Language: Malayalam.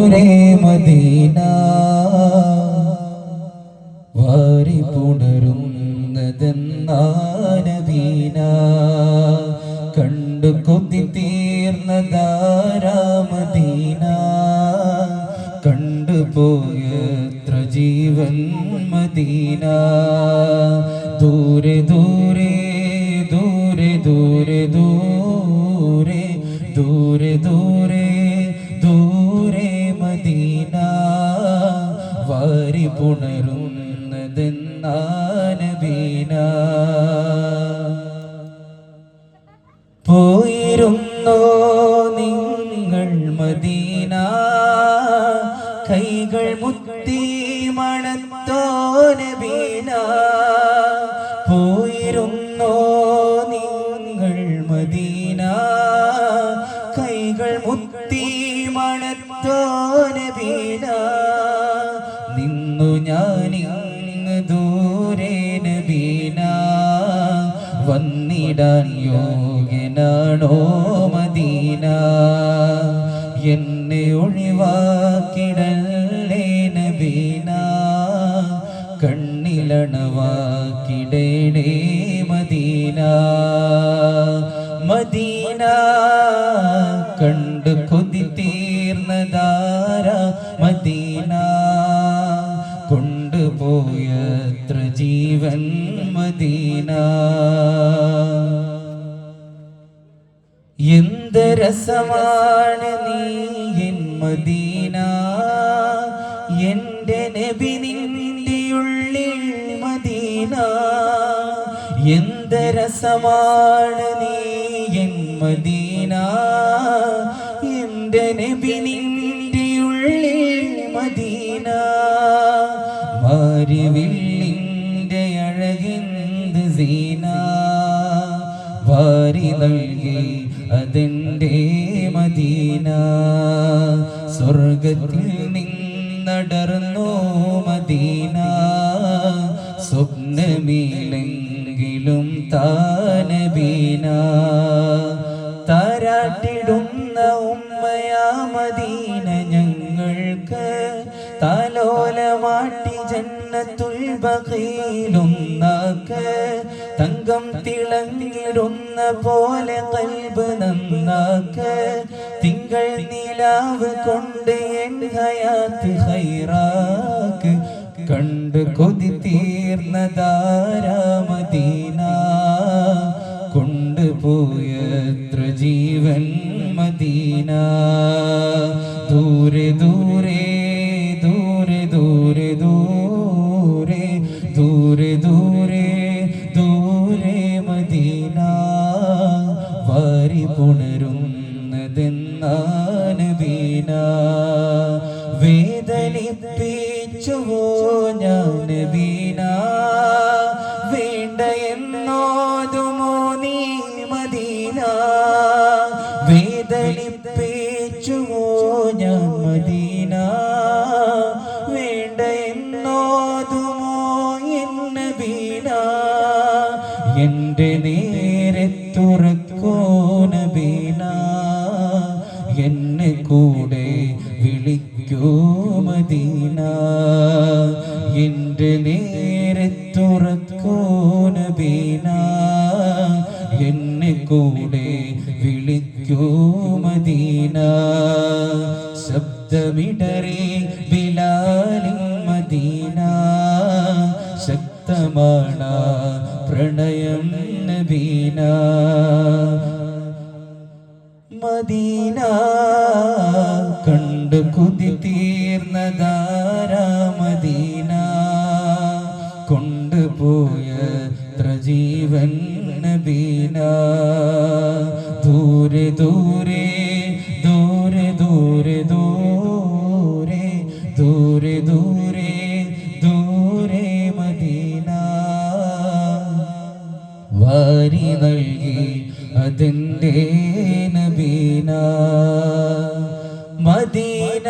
മദീന വാരി പുണരുന്നതെന്നാനബീന കണ്ടു കൊതി തീർന്നതാരാ മദീന കണ്ടുപോയത്ര ജീവൻ മദീന ദൂരെ ദൂരെ ദൂരെ ദൂരെ ദൂരെ ദൂരെ ദൂരെ ദൂരെ മദീന വാരി പുണരുന്നതെന്നാനബീന പോയിരുന്നോ നിങ്ങൾ മദീന കൈകൾ മുത്തി മണത്തോ നബീന പോയിരുന്നോ നിങ്ങൾ മദീന കൈകൾ മുത്തി മണത്തോ നബീന നിന്നു ഞാനിങ്ങ് ദൂരെ നബീന വന്നിടാൻ യോഗ്യനാണോ മദീന എന്നെ ഒഴിവാക്കിടല്ലേ നബീന കണ്ണിലണവാക്കിടേണേ മദീന മദീന കണ്ടു കൊതി തീർന്നതാര മദീന കൊണ്ടുപോയത്ര ജീവൻ മദീന എന്ത് രസമാണ് നീ എൻ മദീന എൻ്റെ നബി നിന്റെ ഉള്ളിൽ മദീന എന്ത് രസമാണ് നീ എൻ മദീന എൻ്റെ നബി നിന്റെ ഉള്ളിൽ മദീന മാരിവില്ലിൻ്റെ അഴകിന്ത് സീന വാരി നൽകി അതെൻ്റെ മദീന സ്വർഗത്തിൽ നിന്നടർന്നു മദീന സ്വപ്നമീലെങ്കിലും താനബീന താരാട്ടിടുന്ന ഉമ്മയാ മദീന ഞങ്ങൾക്ക് താലോലമാട്ടി ജന്നത്തുൽ ബഖീലുന്നാക്ക് തങ്കം തിളങ്ങിടുന്ന പോലെ ഖൽബ് നന്നാക്ക് തിങ്കൾ നിലാവ് കൊണ്ട് എൻ ഹയാത്ത് ഖൈറാക്ക് കണ്ടു കൊതി തീർന്നതാരാ മദീന കൊണ്ടുപോയത്ര ജീവൻ മദീന ദൂരെ ദൂരെ ദൂരെ ദൂരെ ദൂരെ ദൂരെ ദൂരെ ദൂരെ മദീന വാരി പുണരുന്നതെന്നാനബീന വേദനിപ്പിച്ചുവോ ഞാൻ നബീന വേണ്ട എന്നോതുമോ നീ മദീന വേദനിപ്പിച്ചുവോ ഞാൻ മദീന വേണ്ട എന്നോതുമോ എൻ നബീന എൻ്റെ നേരെ തുറക്കോ നബീന എന്നെ കൂടെ വിളിക്കൂ മദീന എൻ്റെ നേരെ തുറക്കോ നബീന എന്നെ കൂടെ വിളിക്കൂ മദീന ശബ്ദമിടറി ബിലാലിൻ മദീന ശക്തമാണ് പ്രണയം നബീന മദീന കണ്ടു കൊതി തീർന്നതാരാ മദീന കൊണ്ടുപോയത്ര ജീവൻ നബീന ദൂരെ ദൂരെ ദൂരെ ദൂരെ ദൂരെ ദൂരെ ദൂരെ ദൂരെ മദീന വാരി നൽകി അതെൻ്റെ നബീന മദീന